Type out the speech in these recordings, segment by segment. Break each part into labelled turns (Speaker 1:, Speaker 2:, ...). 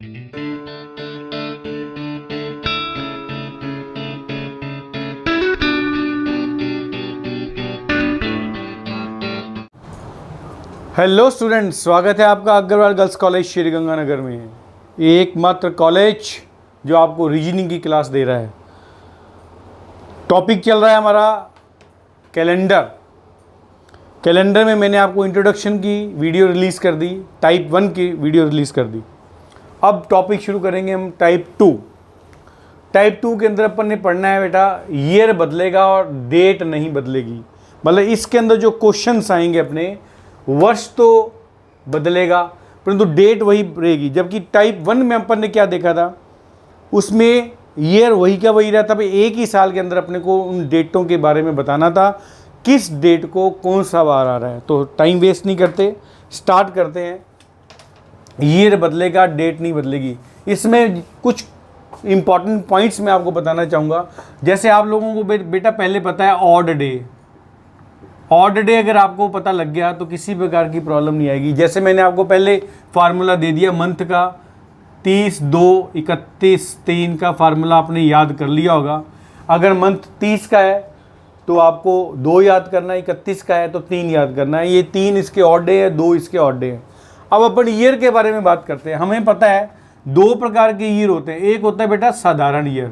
Speaker 1: Hello students, स्वागत है आपका अग्रवाल गर्ल्स कॉलेज श्रीगंगानगर में। एकमात्र कॉलेज जो आपको रीजनिंग की क्लास दे रहा है। टॉपिक चल रहा है हमारा कैलेंडर। कैलेंडर में मैंने आपको इंट्रोडक्शन की वीडियो रिलीज़ कर दी, टाइप 1 की वीडियो रिलीज़ कर दी। अब टॉपिक शुरू करेंगे हम टाइप 2। टाइप 2 के अंदर अपन ने पढ़ना है बेटा, ईयर बदलेगा और डेट नहीं बदलेगी। मतलब इसके अंदर जो क्वेश्चंस आएंगे अपने, वर्ष तो बदलेगा परंतु डेट वही रहेगी। जबकि टाइप 1 में अपन ने क्या देखा था, उसमें ईयर वही का वही रहता। भाई एक ही साल के अंदर अपने को उन डेटों के बारे में बताना था, किस डेट को कौन सा वार आ रहा है। तो टाइम वेस्ट नहीं करते, स्टार्ट करते हैं। ईयर बदलेगा, डेट नहीं बदलेगी। इसमें कुछ इंपॉर्टेंट पॉइंट्स मैं आपको बताना चाहूँगा। जैसे आप लोगों को बेटा पहले पता है ऑड डे। ऑड डे अगर आपको पता लग गया तो किसी प्रकार की प्रॉब्लम नहीं आएगी। जैसे मैंने आपको पहले फार्मूला दे दिया मंथ का, 30, 2, 31, 3 का फार्मूला आपने याद कर लिया होगा। अगर मंथ 30 का है तो आपको 2 याद करना है, 31 का है तो 3 याद करना है। ये 3 इसके ऑड डे है, 2 इसके ऑड डे है। अब अपन ईयर के बारे में बात करते हैं। हमें पता है 2 प्रकार के ईयर होते हैं। एक होता है बेटा साधारण ईयर,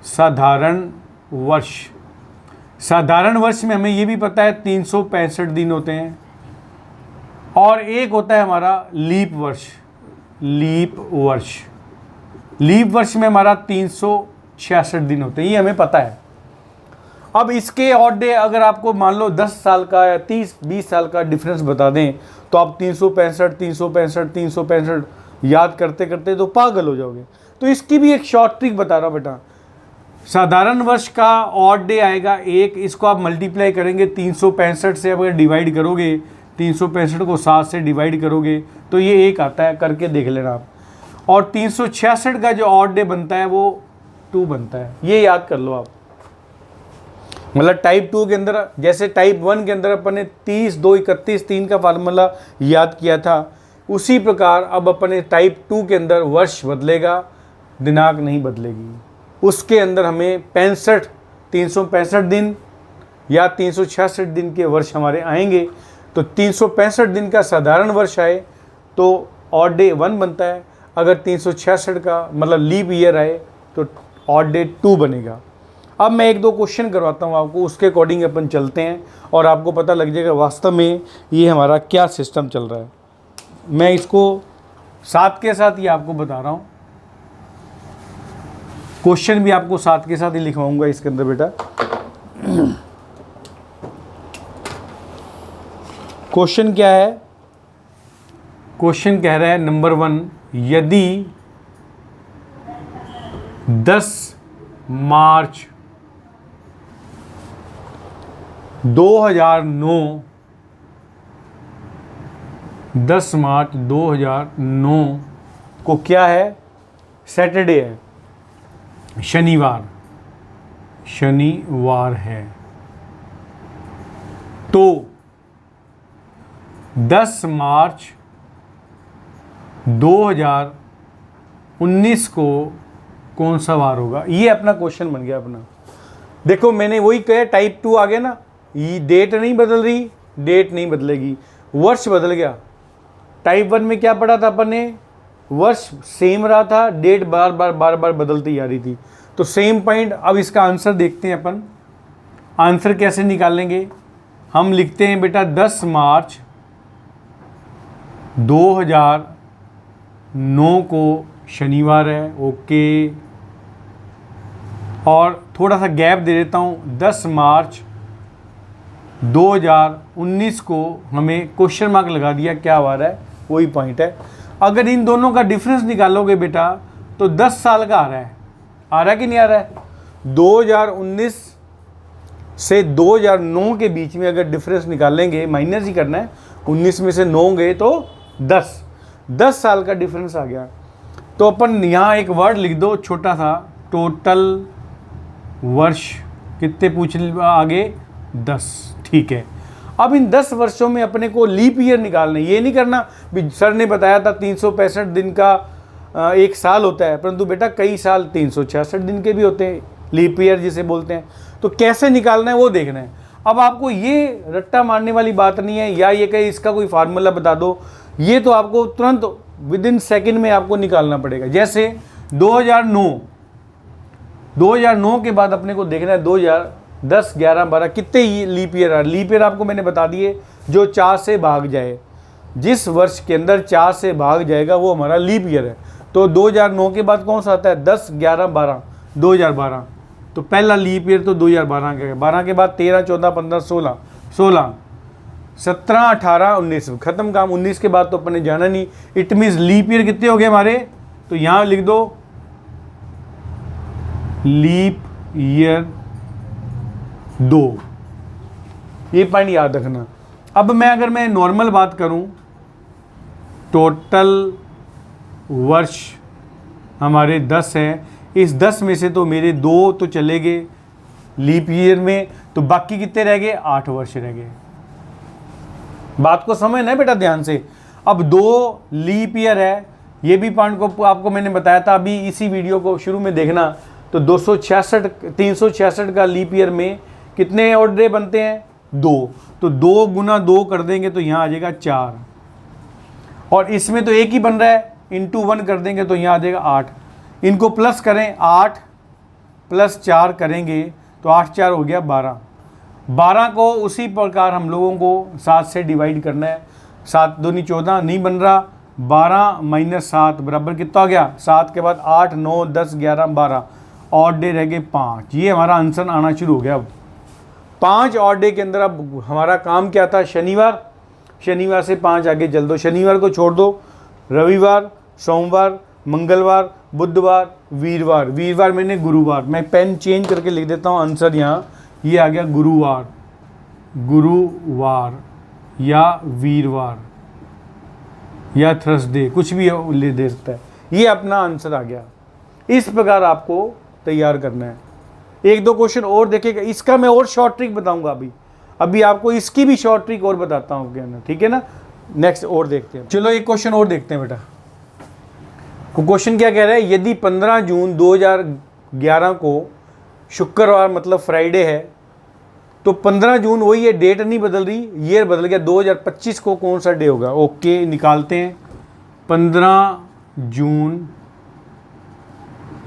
Speaker 1: साधारण वर्ष। साधारण वर्ष में हमें ये भी पता है 365 दिन होते हैं। और एक होता है हमारा लीप वर्ष। लीप वर्ष, लीप वर्ष में हमारा 366 दिन होते हैं, ये हमें पता है। अब इसके ऑड डे अगर आपको मान लो 10 साल का या 30-20 साल का डिफरेंस बता दें तो आप 365 365 365 याद करते करते तो पागल हो जाओगे। तो इसकी भी एक शॉर्ट ट्रिक बता रहा हूँ बेटा। साधारण वर्ष का ऑड डे आएगा 1, इसको आप मल्टीप्लाई करेंगे 365 से। अगर डिवाइड करोगे 365 को 7 से डिवाइड करोगे तो ये 1 आता है, करके देख लेना आप। और 366 का जो ऑड डे बनता है वो 2 बनता है, ये याद कर लो आप। मतलब टाइप 2 के अंदर, जैसे टाइप 1 के अंदर अपन ने 30, 2, 31, 3 का फार्मूला याद किया था, उसी प्रकार अब अपन ने टाइप 2 के अंदर वर्ष बदलेगा, दिनांक नहीं बदलेगी। उसके अंदर हमें 365 दिन या 366 दिन के वर्ष हमारे आएंगे। तो 365 दिन का साधारण वर्ष आए तो ऑड डे 1 बनता है। अगर 366 का मतलब लीप ईयर आए तो ऑड डे 2 बनेगा। अब मैं 1-2 क्वेश्चन करवाता हूँ आपको, उसके अकॉर्डिंग अपन चलते हैं और आपको पता लग जाएगा वास्तव में ये हमारा क्या सिस्टम चल रहा है। मैं इसको साथ के साथ ये आपको बता रहा हूँ, क्वेश्चन भी आपको साथ के साथ ही लिखवाऊंगा इसके अंदर बेटा। क्वेश्चन क्या है? क्वेश्चन कह रहा है नंबर 1, यदि 10 मार्च 2009 10 मार्च 2009 को क्या है? सैटरडे है, शनिवार है। तो 10 मार्च 2019 को कौन सा वार होगा? ये अपना क्वेश्चन बन गया अपना। देखो मैंने वही कहा, टाइप 2 आ गया ना, ये डेट नहीं बदल रही, डेट नहीं बदलेगी, वर्ष बदल गया। टाइप 1 में क्या पढ़ा था अपन ने? वर्ष सेम रहा था, डेट बार बार बदलती आ रही थी। तो सेम पॉइंट। अब इसका आंसर देखते हैं अपन। आंसर कैसे निकालेंगे? हम लिखते हैं बेटा 10 मार्च 2009 को शनिवार है, ओके। और थोड़ा सा गैप दे देता हूँ, 10 मार्च 2019 को हमें क्वेश्चन मार्क लगा दिया, क्या वार है? वही पॉइंट है। अगर इन दोनों का डिफरेंस निकालोगे बेटा तो 10 साल का आ रहा है कि नहीं आ रहा है? 2019 से 2009 के बीच में अगर डिफरेंस निकालेंगे, माइनस ही करना है, 19 में से 9 गए तो 10 साल का डिफरेंस आ गया। तो अपन यहाँ एक वर्ड लिख दो छोटा सा, टोटल वर्ष कितने पूछ आगे? 10, ठीक है। अब इन 10 वर्षों में अपने को लीप ईयर निकालना है। ये नहीं करना भी सर ने बताया था 365 दिन का एक साल होता है, परंतु बेटा कई साल 366 दिन के भी होते हैं, लीप ईयर जिसे बोलते हैं। तो कैसे निकालना है वो देखना है। अब आपको ये रट्टा मारने वाली बात नहीं है या ये कहीं इसका कोई फार्मूला बता दो, ये तो आपको तुरंत विद इन सेकेंड में आपको निकालना पड़ेगा। जैसे 2009 के बाद अपने को देखना है 2010, 11, 12 कितने लीप ईयर आ। लीप ईयर आपको मैंने बता दिए, जो 4 से भाग जाए, जिस वर्ष के अंदर 4 से भाग जाएगा वो हमारा लीप ईयर है। तो 2009 के बाद कौन सा आता है? 10, 11, 12, 2012। तो पहला लीप ईयर तो 2012 का है। 12 के बाद 13, 14, 15, 16, 17, 18, 19 खत्म काम। 19 के बाद तो अपने जाना नहीं। इट मीन्स लीप ईयर कितने हो गए हमारे? तो यहां लिख दो लीप ईयर 2। ये पॉइंट याद रखना। अब अगर मैं नॉर्मल बात करूं, टोटल वर्ष हमारे 10 हैं। इस 10 में से तो मेरे 2 तो चले गए लीप ईयर में, तो बाकी कितने रह गए? 8 वर्ष रह गए। बात को समझना है बेटा ध्यान से। अब 2 लीप ईयर है, ये भी पॉइंट को आपको मैंने बताया था, अभी इसी वीडियो को शुरू में देखना। तो 366 का लीप ईयर में कितने ऑड डे बनते हैं? 2। तो 2 गुना 2 कर देंगे तो यहाँ आ जाएगा 4, और इसमें तो एक ही बन रहा है, इंटू 1 कर देंगे तो यहाँ आ जाएगा 8। इनको प्लस करें, 8 + 4 करेंगे तो 8 4 हो गया 12। 12 को उसी प्रकार हम लोगों को 7 से डिवाइड करना है। 7 दूनी 14 नहीं बन रहा। 12 - 7 बराबर कितना हो गया? 7 के बाद 8, 9, 10, 11, 12 ऑड डे रह गए 5। ये हमारा आंसर आना शुरू हो गया। अब 5 ऑड डे के अंदर अब हमारा काम क्या था? शनिवार। शनिवार से 5 आगे चल दो, शनिवार को छोड़ दो। रविवार, सोमवार, मंगलवार, बुधवार, वीरवार। वीरवार मैंने गुरुवार, मैं पेन चेंज करके लिख देता हूँ आंसर यहाँ। ये आ गया गुरुवार, गुरुवार या वीरवार या थर्सडे, कुछ भी ले दे सकता है। ये अपना आंसर आ गया। इस प्रकार आपको तैयार करना है। 1-2 क्वेश्चन और देखेगा, इसका मैं और शॉर्ट ट्रिक बताऊंगा। अभी आपको इसकी भी शॉर्ट ट्रिक और बताता हूँ क्या ना, ठीक है ना। नेक्स्ट और देखते हैं। चलो एक क्वेश्चन और देखते हैं बेटा। क्वेश्चन क्या कह रहा है? यदि 15 जून 2011 को शुक्रवार मतलब फ्राइडे है, तो 15 जून वही है, डेट नहीं बदल रही, ईयर बदल गया। 2025 को कौन सा डे होगा? ओके, निकालते हैं। 15 जून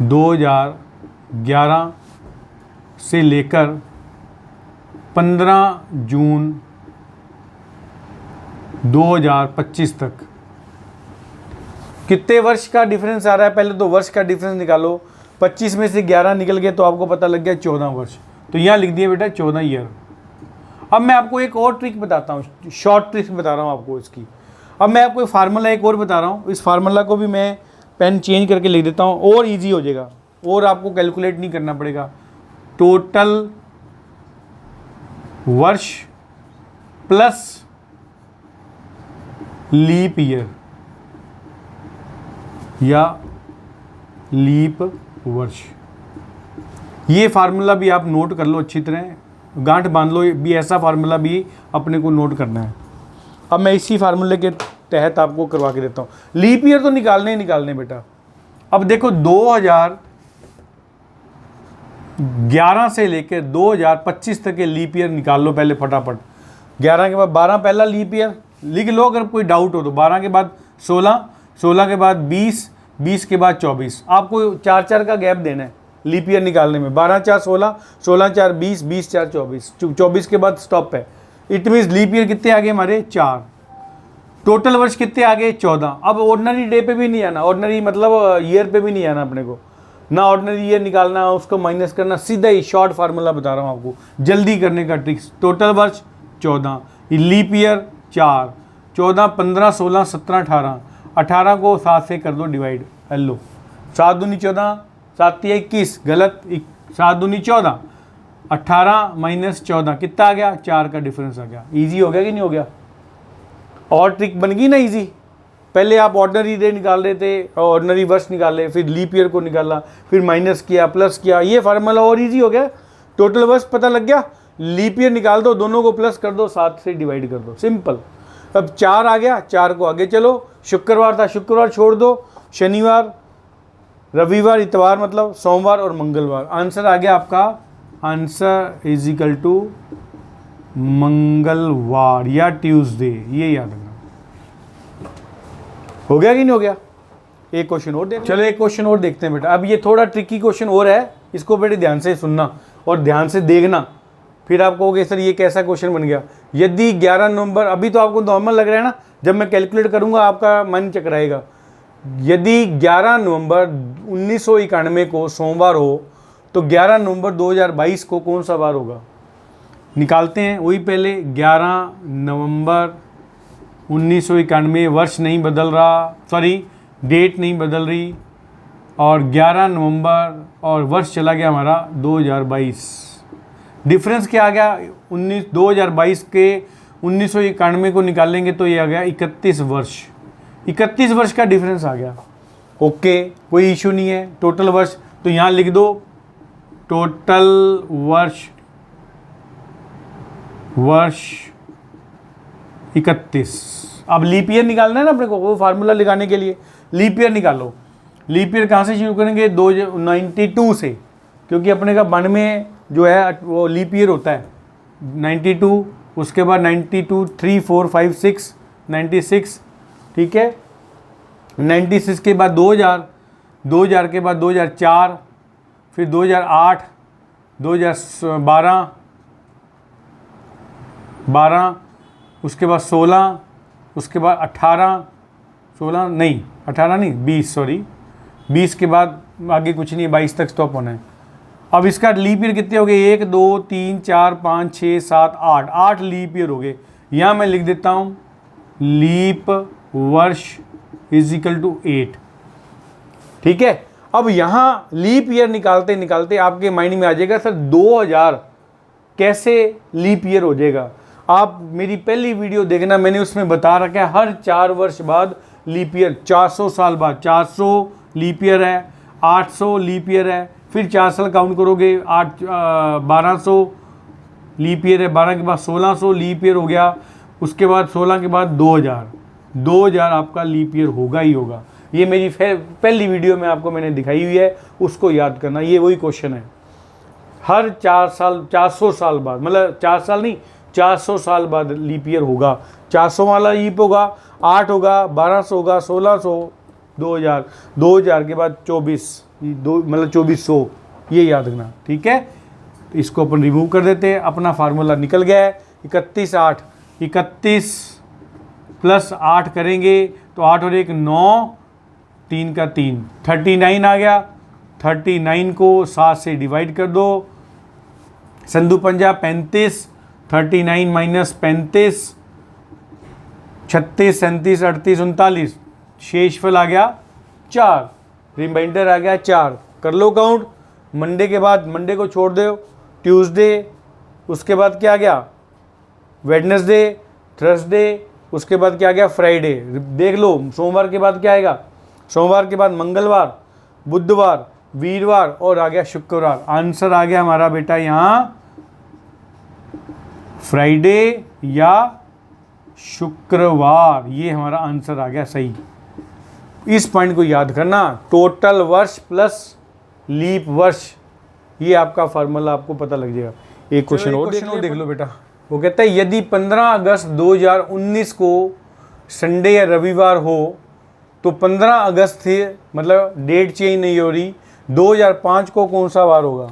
Speaker 1: 2011 से लेकर 15 जून 2025 तक कितने वर्ष का डिफरेंस आ रहा है? पहले तो वर्ष का डिफरेंस निकालो। 25 में से 11 निकल गए तो आपको पता लग गया 14 वर्ष। तो यहाँ लिख दिए बेटा 14 ईयर। अब मैं आपको एक और ट्रिक बताता हूँ, शॉर्ट ट्रिक बता रहा हूँ आपको इसकी। अब मैं आपको फार्मूला एक और बता रहा हूँ। इस फार्मूला को भी मैं पेन चेंज करके लिख देता हूँ और ईजी हो जाएगा, और आपको कैलकुलेट नहीं करना पड़ेगा। टोटल वर्ष प्लस लीप ईयर या लीप वर्ष। ये फार्मूला भी आप नोट कर लो अच्छी तरह, गांठ बांध लो। भी ऐसा फार्मूला भी अपने को नोट करना है। अब मैं इसी फार्मूले के तहत आपको करवा के देता हूँ। लीप ईयर तो निकालने ही निकालने बेटा। अब देखो 2011 से लेकर 2025 तक के लीप ईयर निकाल लो पहले फटाफट। 11 के बाद 12 पहला लीप ईयर लिख लो, अगर कोई डाउट हो तो। 12 के बाद 16, 16 के बाद 20, 20 के बाद 24। आपको 4-4 का गैप देना है लीप ईयर निकालने में। 12 4 16, 16 4 20, 20 4 24, 24 के बाद स्टॉप है। इट मीन्स लीप ईयर कितने आ गए हमारे? 4। टोटल वर्ष कितने आ गए? 14। अब ऑर्डिनरी डे पे भी नहीं आना, ऑर्डिनरी मतलब ईयर पे भी नहीं आना अपने को, ना ऑर्डिनरी ईयर निकालना, उसको माइनस करना, सीधा ही शॉर्ट फार्मूला बता रहा हूँ आपको, जल्दी करने का ट्रिक्स। टोटल वर्ष 14, लीप ईयर 4, 14, 15, 16, 17, 18, 18 को 7 से कर दो डिवाइड। हेलो, 7 दूनी 14, 7 तिया 21, गलत, 7 दूनी 14, 18 माइनस 14 कितना आ गया? 4 का डिफरेंस आ गया। इजी हो गया कि नहीं हो गया? और ट्रिक बन गई ना इजी। पहले आप ऑर्डिनरी डे निकाल रहे थे, ऑर्डिनरी वर्ष निकाले, फिर लीप ईयर को निकाला, फिर माइनस किया, प्लस किया। ये फार्मूला और इजी हो गया। टोटल वर्ष पता लग गया, लीप ईयर निकाल दो, दोनों को प्लस कर दो, 7 से डिवाइड कर दो, सिंपल। अब 4 आ गया, 4 को आगे चलो। शुक्रवार था, शुक्रवार छोड़ दो, शनिवार, रविवार इतवार मतलब सोमवार और मंगलवार। आंसर आ गया आपका, आंसर इज इक्वल टू मंगलवार या ट्यूसडे, ये याद रखना। हो गया कि नहीं हो गया? एक क्वेश्चन और चलो एक क्वेश्चन और देखते हैं बेटा। अब ये थोड़ा ट्रिकी क्वेश्चन और है, इसको बेटे ध्यान से सुनना और ध्यान से देखना, फिर आप कहोगे सर ये कैसा क्वेश्चन बन गया। यदि 11 नवंबर, अभी तो आपको नॉर्मल लग रहा है ना, जब मैं कैलकुलेट करूंगा आपका मन चकराएगा। यदि 11 नवंबर 1991 को सोमवार हो तो 11 नवंबर 2022 को कौन सा वार होगा? निकालते हैं। वही पहले 11 नवंबर 1991, वर्ष नहीं बदल रहा, सॉरी डेट नहीं बदल रही, और 11 नवंबर और वर्ष चला गया हमारा 2022। डिफरेंस क्या आ गया? 2022 के 1991 को निकालेंगे तो ये आ गया 31 वर्ष। 31 वर्ष का डिफरेंस आ गया। ओके, कोई इशू नहीं है। टोटल वर्ष तो यहाँ लिख दो, टोटल वर्ष 31। अब लीप ईयर निकालना है ना अपने को, वो फार्मूला लगाने के लिए लीप ईयर निकालो। लीप ईयर कहाँ से शुरू करेंगे? 92 से, क्योंकि अपने का 92 जो है वो लीप ईयर होता है। 92, उसके बाद 92, 3, 4, 5, 6, 96, ठीक है। 96 के बाद 2000, 2000 के बाद 2004, फिर 2008, 2012, 12, उसके बाद 16, उसके बाद 18, 16 नहीं 18 नहीं 20, सॉरी 20 के बाद आगे कुछ नहीं, 22 तक स्टॉप होना है। अब इसका लीप ईयर कितने हो गए? 1, 2, 3, 4, 5, 6, 7, 8, 8 लीप ईयर हो गए। यहाँ मैं लिख देता हूँ लीप वर्ष इज इक्वल टू 8, ठीक है। अब यहाँ लीप ईयर निकालते निकालते आपके माइंड में आ जाएगा सर 2000 कैसे लीप ईयर हो जाएगा। आप मेरी पहली वीडियो देखना, मैंने उसमें बता रखा है हर 4 वर्ष बाद लीप ईयर, 400 साल बाद 400 लीप ईयर है, 800 लीप ईयर है, फिर 4 साल काउंट करोगे 1200 लीप ईयर है, 12 के बाद 1600 लीप ईयर हो गया, उसके बाद 16 के बाद 2000 आपका लीप ईयर होगा ही होगा। ये मेरी पहली वीडियो में आपको मैंने दिखाई हुई है, उसको याद करना। ये वही क्वेश्चन है, हर 4 साल 400 साल बाद, मतलब 4 साल नहीं 400 साल बाद लीप ईयर होगा। 400 वाला लीप होगा, 8 होगा, 1200 होगा, 1600, 2000, 2000 के बाद 24, मतलब 2400, ये याद रखना, ठीक है। तो इसको अपन रिमूव कर देते हैं, अपना फार्मूला निकल गया है 31, 8, 31 प्लस 8 करेंगे तो 8 और 1 9, 3 का 3, 39 आ गया। 39 को 7 से डिवाइड कर दो, संधु पंजा 35, 39 माइनस 35, 36, 37, 38, 39, शेषफल आ गया 4, रिमाइंडर आ गया 4। कर लो काउंट। मंडे के बाद, मंडे को छोड़ दो, ट्यूसडे, उसके बाद क्या आ गया वेडनेसडे, थर्सडे, उसके बाद क्या आ गया फ्राइडे। देख लो सोमवार के बाद क्या आएगा, सोमवार के बाद मंगलवार, बुधवार, वीरवार और आ गया शुक्रवार। आंसर आ गया हमारा बेटा यहाँ फ्राइडे या शुक्रवार, ये हमारा आंसर आ गया सही। इस पॉइंट को याद करना, टोटल वर्ष प्लस लीप वर्ष, ये आपका फार्मूला आपको पता लग जाएगा। एक क्वेश्चन और देख लो बेटा। वो कहता है यदि 15 अगस्त 2019 को संडे या रविवार हो तो 15 अगस्त से, मतलब डेट चेंज नहीं हो रही, 2005 को कौन सा वार होगा?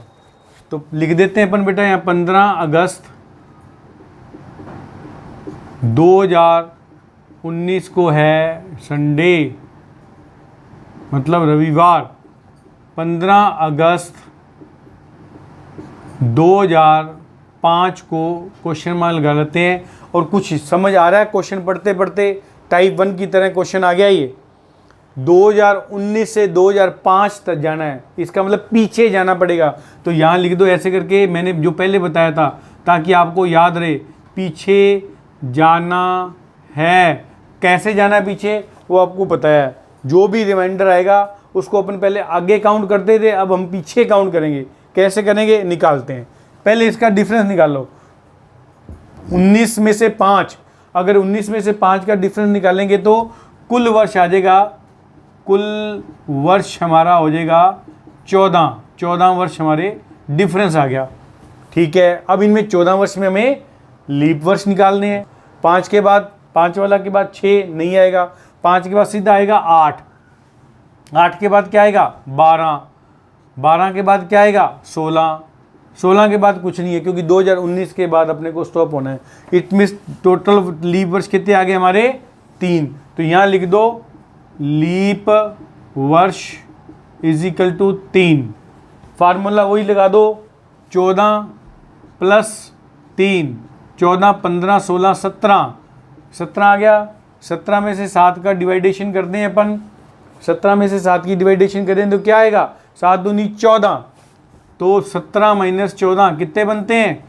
Speaker 1: तो लिख देते हैं अपन बेटा यहाँ 15 अगस्त 2019 को है संडे, मतलब रविवार। 15 अगस्त 2005 को क्वेश्चन मार्क लगा लेते हैं। और कुछ समझ आ रहा है क्वेश्चन पढ़ते पढ़ते, टाइप 1 की तरह क्वेश्चन आ गया। ये 2019 से 2005 तक जाना है, इसका मतलब पीछे जाना पड़ेगा। तो यहाँ लिख दो ऐसे करके, मैंने जो पहले बताया था, ताकि आपको याद रहे पीछे जाना है। कैसे जाना है पीछे वो आपको पता है। जो भी रिमाइंडर आएगा उसको अपन पहले आगे काउंट करते थे, अब हम पीछे काउंट करेंगे। कैसे करेंगे निकालते हैं। पहले इसका डिफरेंस निकाल लो। 19 में से 5, अगर 19 में से 5 का डिफरेंस निकालेंगे तो कुल वर्ष आ जाएगा कुल वर्ष हमारा हो जाएगा 14 वर्ष हमारे डिफरेंस आ गया। ठीक है, अब इनमें 14 वर्ष में हमें लीप वर्ष निकालने हैं। 5 के बाद 5 वाला के बाद 6 नहीं आएगा, 5 के बाद सीधा आएगा 8, 8 के बाद क्या आएगा 12, 12 के बाद क्या आएगा 16, 16 के बाद कुछ नहीं है क्योंकि 2019 के बाद अपने को स्टॉप होना है। इट मीन्स टोटल लीप वर्ष कितने आ गए हमारे 3। तो यहाँ लिख दो लीप वर्ष इज इक्वल टू 3। फार्मूला वही लगा दो 14 प्लस 3, 14 15 16 17, 17 आ गया। 17 में से 7 का डिवाइडेशन करते हैं अपन, 17 में से 7 की डिवाइडेशन करें तो क्या आएगा 7 दूनी 14। तो 17 माइनस 14 कितने बनते हैं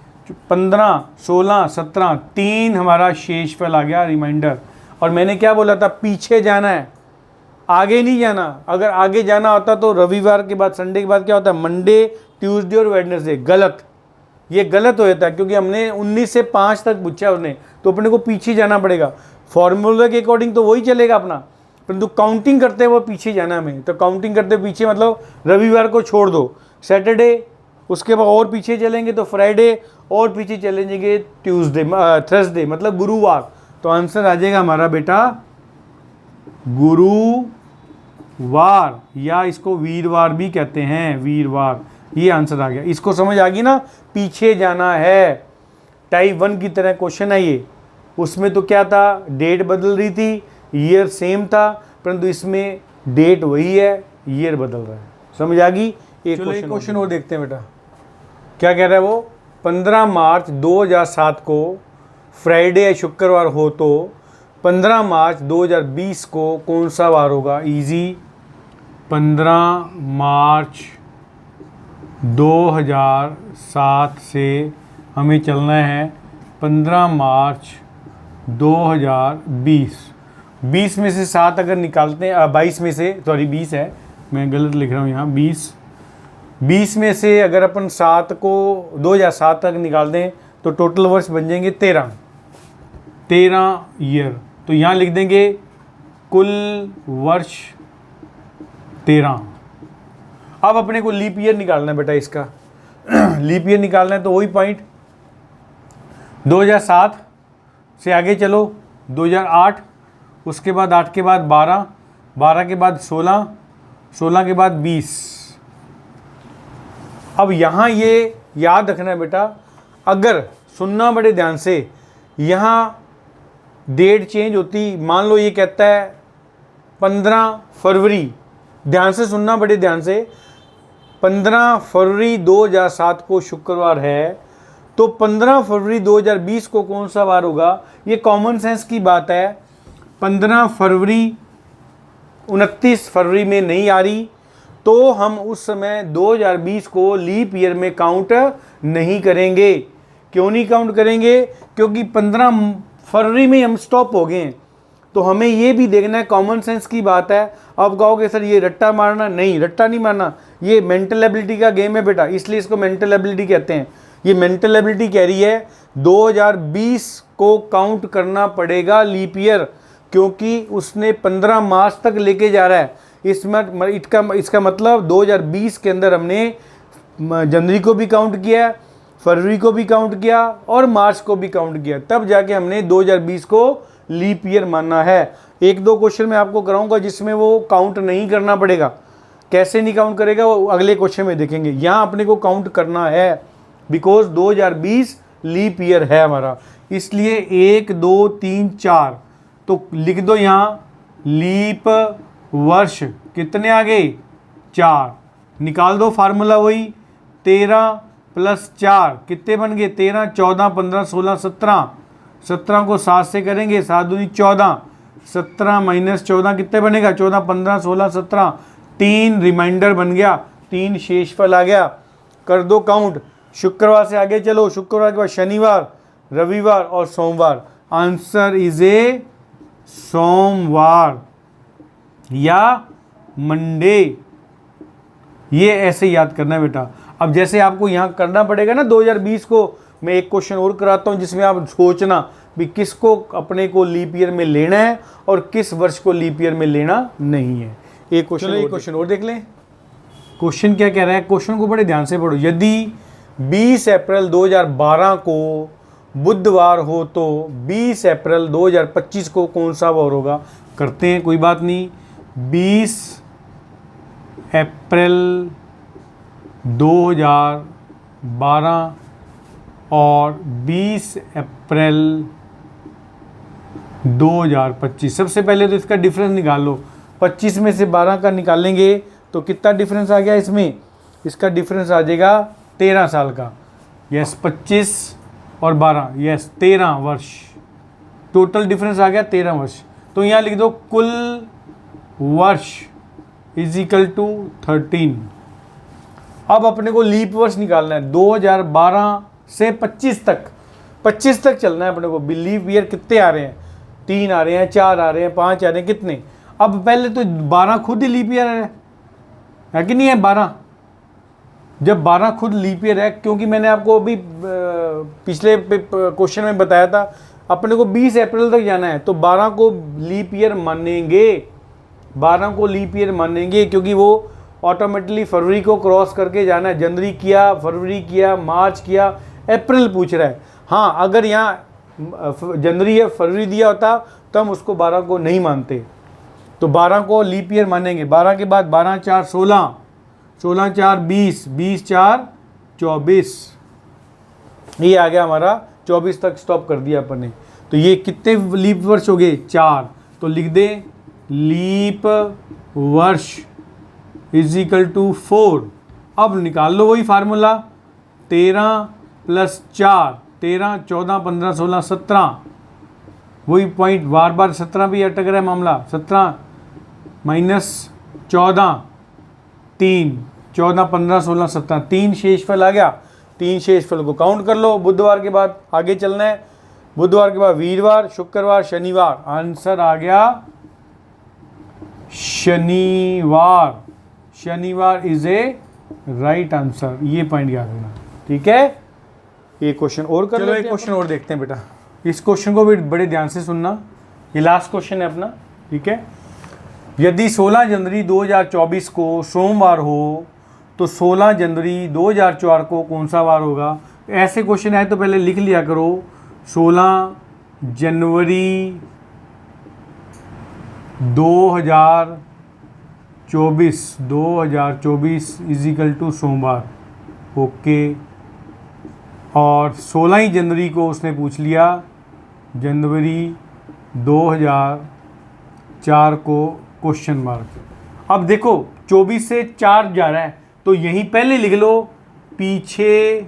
Speaker 1: 15 16 17, 3 हमारा शेषफल आ गया रिमाइंडर। और मैंने क्या बोला था पीछे जाना है, आगे नहीं जाना। अगर आगे जाना होता तो रविवार के बाद संडे के बाद क्या होता है मंडे ट्यूसडे और वेडनेसडे। गलत, ये गलत हो जाता है क्योंकि हमने 19 से 5 तक पूछा उसने, तो अपने को पीछे जाना पड़ेगा। फॉर्मूले के अकॉर्डिंग तो वही चलेगा अपना, परंतु काउंटिंग करते हुए पीछे जाना हमें। तो काउंटिंग करते पीछे मतलब रविवार को छोड़ दो, सैटरडे, उसके बाद और पीछे चलेंगे तो फ्राइडे, और पीछे चलेंगे ट्यूसडे थर्सडे मतलब गुरुवार। तो आंसर आ जाएगा हमारा बेटा गुरुवार, या इसको वीरवार भी कहते हैं, वीरवार। ये आंसर आ गया। इसको समझ आ गई ना, पीछे जाना है। टाइप 1 की तरह क्वेश्चन है ये, उसमें तो क्या था डेट बदल रही थी, ईयर सेम था, परंतु इसमें डेट वही है, ईयर बदल रहा है। समझ आ गई। एक क्वेश्चन और देखते हैं बेटा, क्या कह रहा है वो। 15 मार्च 2007 को फ्राइडे या शुक्रवार हो तो 15 मार्च 2020 को कौन सा वार होगा। इजी, 15 मार्च 2007 से हमें चलना है 15 मार्च 2020। 20 में से 7 अगर निकालते हैं 22 में से, सॉरी 20 है, मैं गलत लिख रहा हूँ यहाँ, 20 में से अगर अपन 7 को 2007 तक निकाल दें तो टोटल वर्ष बन जाएंगे 13 ईयर। तो यहाँ लिख देंगे कुल वर्ष 13। अब अपने को लीप ईयर निकालना है बेटा इसका। लीप ईयर निकालना है तो वही पॉइंट 2007 से आगे चलो 2008, उसके बाद 8 के बाद 12, 12 के बाद 16, 16 के बाद 20। अब यहाँ ये याद रखना है बेटा, अगर सुनना बड़े ध्यान से, यहाँ डेट चेंज होती, मान लो ये कहता है 15 फरवरी, ध्यान से सुनना बड़े ध्यान से, 15 फरवरी 2007 को शुक्रवार है, तो 15 फरवरी 2020 को कौन सा वार होगा। ये कॉमन सेंस की बात है। 15 फरवरी 29 फरवरी में नहीं आ रही, तो हम उस समय 2020 को लीप ईयर में काउंट नहीं करेंगे। क्यों नहीं काउंट करेंगे, क्योंकि 15 फरवरी में हम स्टॉप हो गए हैं। तो हमें ये भी देखना है, कॉमन सेंस की बात है। अब कहोगे सर ये रट्टा मारना, नहीं रट्टा नहीं मारना, ये मेंटल एबिलिटी का गेम है बेटा, इसलिए इसको मेंटल एबिलिटी कहते हैं। ये मेंटल एबिलिटी कह रही है 2020 को काउंट करना पड़ेगा लीप ईयर, क्योंकि उसने 15 मार्च तक लेके जा रहा है। इसमें इसका मतलब 2020 के अंदर हमने जनवरी को भी काउंट किया, फरवरी को भी काउंट किया और मार्च को भी काउंट किया, तब जाके हमने 2020 को लीप ईयर मानना है। 1-2 क्वेश्चन मैं आपको कराऊंगा जिसमें वो काउंट नहीं करना पड़ेगा। कैसे नहीं काउंट करेगा वो अगले क्वेश्चन में देखेंगे। यहाँ अपने को काउंट करना है बिकॉज 2020 लीप ईयर है हमारा, इसलिए 1 2 3 4 तो लिख दो यहाँ लीप वर्ष कितने आ गए 4। निकाल दो फार्मूला वही 13 प्लस 4 कितने बन गए 13, 14, 15, 16, 17। 17 को 7 से करेंगे, 7 दूनी 14, 17 माइनस 14 कितने बनेगा 14, 15, 16, 17। 3 रिमाइंडर बन गया, 3 शेषफल आ गया। कर दो काउंट। शुक्रवार से आगे चलो, शुक्रवार के बाद शनिवार, रविवार और सोमवार। आंसर इज ए सोमवार या मंडे। ये ऐसे याद करना है बेटा। अब जैसे आपको यहाँ करना पड़ेगा ना 2020 को, मैं एक क्वेश्चन और कराता हूँ जिसमें आप सोचना भी किसको अपने को लीप ईयर में लेना है और किस वर्ष को लीप ईयर में लेना नहीं है। एक क्वेश्चन और देख लें। क्वेश्चन क्या कह रहा है, क्वेश्चन को बड़े ध्यान से पढ़ो। यदि 20 अप्रैल 2012 को बुधवार हो तो 20 अप्रैल 2025 को कौन सा वार होगा। करते हैं, कोई बात नहीं। 20 अप्रैल 2012 और 20 अप्रैल 2025। सबसे पहले तो इसका डिफरेंस निकाल लो। 25 में से 12 का निकालेंगे तो कितना डिफरेंस आ गया इसमें, इसका डिफरेंस आ जाएगा 13 साल का। यस, 25 और 12, यस 13 वर्ष, टोटल डिफरेंस आ गया 13 वर्ष। तो यहाँ लिख दो कुल वर्ष इज इक्वल टू 13। अब अपने को लीप वर्ष निकालना है। 2012 से 25 तक, 25 तक चलना है अपने को। लीप ईयर कितने आ रहे हैं, 3 आ रहे हैं, 4 आ रहे हैं, 5 आ रहे हैं, कितने। अब पहले तो 12 खुद ही लीप ईयर है कि नहीं है 12। जब 12 खुद लीप ईयर है, क्योंकि मैंने आपको अभी पिछले क्वेश्चन में बताया था अपने को 20 अप्रैल तक जाना है, तो 12 को लीप ईयर मानेंगे, 12 को लीप ईयर मानेंगे, क्योंकि वो ऑटोमेटिकली फरवरी को क्रॉस करके जाना है। जनवरी किया, फरवरी किया, मार्च किया, अप्रैल पूछ रहा है। हाँ, अगर यहाँ जनवरी या फरवरी दिया होता तो हम उसको 12 को नहीं मानते, तो 12 को लीप ईयर मानेंगे। 12 के बाद 12 4 16, 16 4 20, 20 4 24, ये आ गया हमारा 24 तक स्टॉप कर दिया अपन ने। तो ये कितने लीप वर्ष हो गए, 4। तो लिख दे लीप वर्ष इज इक्वल टू 4। अब निकाल लो वही फार्मूला, 13 + 4, 13 14 15 16 17, वही पॉइंट बार बार 17 भी अटक रहा है मामला। 17 - 14 3, 14 15 16 17, 3 शेषफल आ गया। 3 शेषफल को काउंट कर लो। बुधवार के बाद आगे चलना है, बुधवार के बाद वीरवार, शुक्रवार, शनिवार। आंसर आ गया शनिवार। शनिवार इज ए राइट आंसर। ये पॉइंट याद रखना, ठीक है। एक क्वेश्चन और कर लो, एक क्वेश्चन और देखते हैं बेटा। इस क्वेश्चन को भी बड़े ध्यान से सुनना, ये लास्ट क्वेश्चन है अपना, ठीक है। यदि 16 जनवरी 2024 को सोमवार हो तो 16 जनवरी 2004 को कौन सा वार होगा। ऐसे क्वेश्चन आए तो पहले लिख लिया करो। 16 जनवरी 2024 इज इक्वल टू सोमवार, ओके। और 16 ही जनवरी को उसने पूछ लिया, जनवरी 2004 को क्वेश्चन मार्क। अब देखो 24 से 4 जा रहा है, तो यहीं पहले लिख लो, पीछे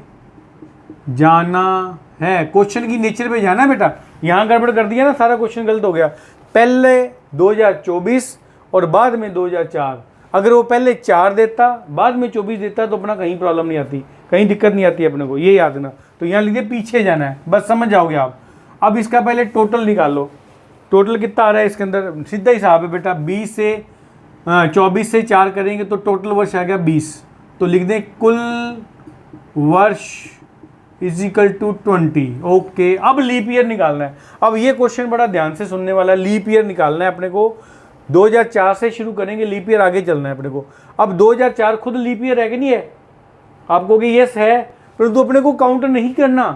Speaker 1: जाना है। क्वेश्चन की नेचर पे जाना है बेटा। यहाँ गड़बड़ कर दिया ना, सारा क्वेश्चन गलत हो गया। पहले 2024 और बाद में 2004। अगर वो पहले 4 देता बाद में 24 देता तो अपना कहीं प्रॉब्लम नहीं आती, कहीं दिक्कत नहीं आती अपने को, ये याद रखना। तो यहाँ लिखिए पीछे जाना है, बस समझ जाओगे आप। अब इसका पहले टोटल निकाल लो। टोटल कितना आ रहा है इसके अंदर, सीधा हिसाब है बेटा। 24 से 4 करेंगे तो टोटल वर्ष आ गया 20। तो लिख दें कुल वर्ष इज इक्वल टू 20, ओके। अब लीप ईयर निकालना है। अब ये क्वेश्चन बड़ा ध्यान से सुनने वाला है। लीप ईयर निकालना है अपने को। 2004 से शुरू करेंगे, लीप ईयर आगे चलना है अपने को। अब 2004 खुद लीप ईयर है कि नहीं है, आप कहोगे यस है, परंतु अपने को काउंट नहीं करना।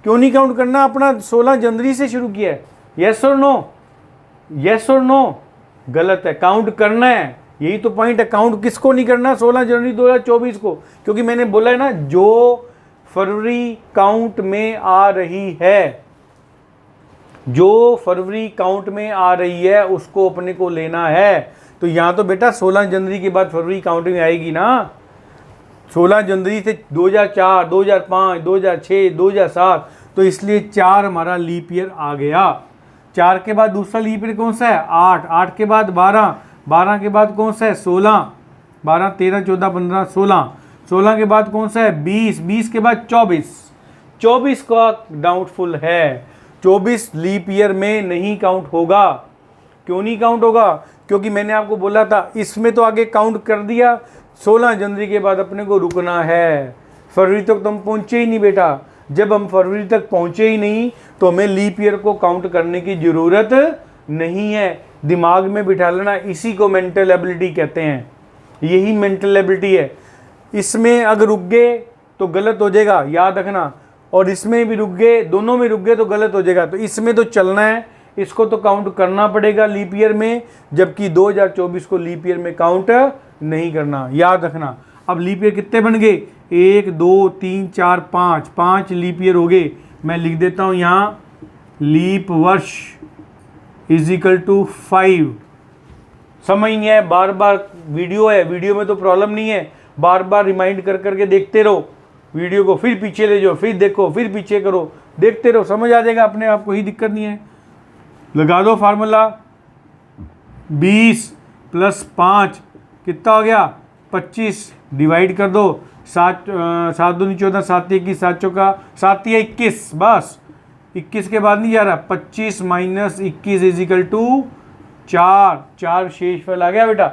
Speaker 1: क्यों नहीं काउंट करना, अपना 16 जनवरी से शुरू किया है। यस और नो, यस और नो, गलत है, काउंट करना है। यही तो पॉइंट है, काउंट किसको नहीं करना, 16 जनवरी 2024 को। क्योंकि मैंने बोला है ना, जो फरवरी काउंट में आ रही है, जो फरवरी काउंट में आ रही है उसको अपने को लेना है। तो यहाँ तो बेटा 16 जनवरी के बाद फरवरी काउंट में आएगी ना। 16 जनवरी से 2004, 2005, 2006, 2007, तो इसलिए 4 हमारा लीप ईयर आ गया। 4 के बाद दूसरा लीप ईयर कौन सा है, 8, 8 के बाद 12, 12 के बाद कौन सा है 16, 12 13 14 15 16, 16 के बाद कौन सा है 20, 20 के बाद 24, 24 का डाउटफुल है। 24 लीप ईयर में नहीं काउंट होगा। क्यों नहीं काउंट होगा, क्योंकि मैंने आपको बोला था इसमें तो आगे काउंट कर दिया। 16 जनवरी के बाद अपने को रुकना है, फरवरी तक तो हम पहुँचे ही नहीं बेटा। जब हम फरवरी तक पहुँचे ही नहीं तो हमें लीप ईयर को काउंट करने की ज़रूरत नहीं है। दिमाग में बिठा लेना, इसी को मेंटल एबिलिटी कहते हैं, यही मेंटल एबिलिटी है। इसमें अगर रुक गए तो गलत हो जाएगा, याद रखना, और इसमें भी रुक गए, दोनों में रुक गए तो गलत हो जाएगा। तो इसमें तो चलना है, इसको तो काउंट करना पड़ेगा लीप ईयर में, जबकि 2024 को लीप ईयर में काउंट नहीं करना, याद रखना। अब लीप ईयर कितने बन गए? 1 2 3 4 5, 5 लीप ईयर हो गए। मैं लिख देता हूँ यहाँ लीप वर्ष इज इक्वल टू 5। समझ नहीं है, बार बार वीडियो है, वीडियो में तो प्रॉब्लम नहीं है, बार बार रिमाइंड कर करके देखते रहो वीडियो को, फिर पीछे ले जाओ, फिर देखो, फिर पीछे करो, देखते रहो, समझ आ जाएगा अपने आप, कोई दिक्कत नहीं है। लगा दो फार्मूला, 20 + 5 कितना हो गया? 25, डिवाइड कर दो, 7 2 14, 7 21, 7 चौका 7 या 21, बस 21 के बाद नहीं जा रहा। 25 - 21 इज इक्वल टू 4 शेषफल आ गया बेटा।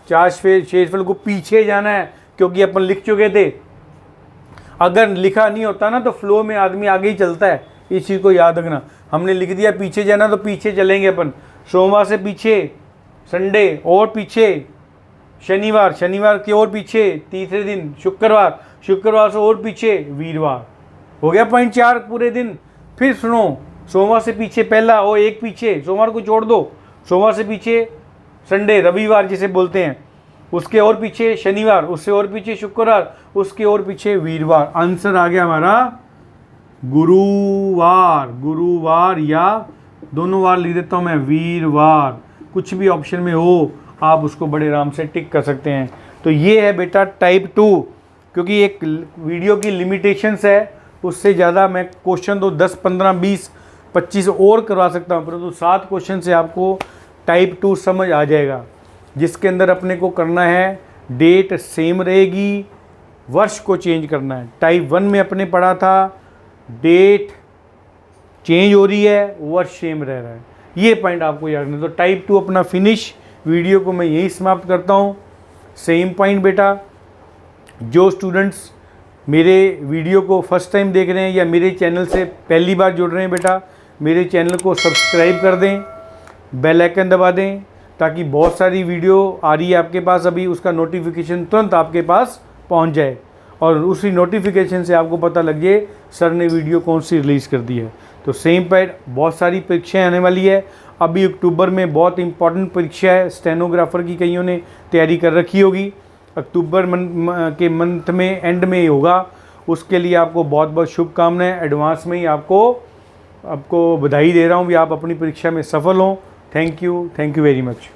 Speaker 1: 4 शेषफल को पीछे जाना है, क्योंकि अपन लिख चुके थे। अगर लिखा नहीं होता ना तो फ्लो में आदमी आगे ही चलता है, इस चीज़ को याद रखना। हमने लिख दिया पीछे जाना तो पीछे चलेंगे अपन। सोमवार से पीछे संडे, और पीछे शनिवार, शनिवार के और पीछे तीसरे दिन शुक्रवार, शुक्रवार से और पीछे वीरवार। हो गया पॉइंट 4 पूरे दिन। फिर सुनो, सोमवार से पीछे पहला और एक पीछे, सोमवार को छोड़ दो, सोमवार से पीछे संडे, रविवार जिसे बोलते हैं, उसके और पीछे शनिवार, उससे और पीछे शुक्रवार, उसके और पीछे वीरवार। आंसर आ गया हमारा गुरुवार। गुरुवार, या दोनों वार लिख देता हूँ मैं, वीरवार। कुछ भी ऑप्शन में हो आप उसको बड़े आराम से टिक कर सकते हैं। तो ये है बेटा टाइप 2, क्योंकि एक वीडियो की लिमिटेशंस है, उससे ज़्यादा मैं क्वेश्चन तो 10 15 20 25 और करवा सकता हूँ, परंतु 7 क्वेश्चन से आपको टाइप 2 समझ आ जाएगा, जिसके अंदर अपने को करना है डेट सेम रहेगी, वर्ष को चेंज करना है। टाइप 1 में अपने पढ़ा था डेट चेंज हो रही है, वर्ष सेम रह रहा है, ये पॉइंट आपको याद रखना। तो टाइप 2 अपना फिनिश। वीडियो को मैं यही समाप्त करता हूँ। सेम पॉइंट बेटा, जो स्टूडेंट्स मेरे वीडियो को फर्स्ट टाइम देख रहे हैं या मेरे चैनल से पहली बार जुड़ रहे हैं बेटा, मेरे चैनल को सब्सक्राइब कर दें, बेल आइकन दबा दें, ताकि बहुत सारी वीडियो आ रही है आपके पास अभी, उसका नोटिफिकेशन तुरंत आपके पास पहुंच जाए, और उसी नोटिफिकेशन से आपको पता लग जाए सर ने वीडियो कौन सी रिलीज़ कर दी है। तो सेम पैड, बहुत सारी परीक्षाएं आने वाली है। अभी अक्टूबर में बहुत इंपॉर्टेंट परीक्षा है, स्टेनोग्राफर की कईयों ने तैयारी कर रखी होगी, अक्टूबर के मंथ में एंड में होगा। उसके लिए आपको बहुत बहुत शुभकामनाएं, एडवांस में ही आपको बधाई दे रहा हूँ भी आप अपनी परीक्षा में सफल हों। Thank you very much.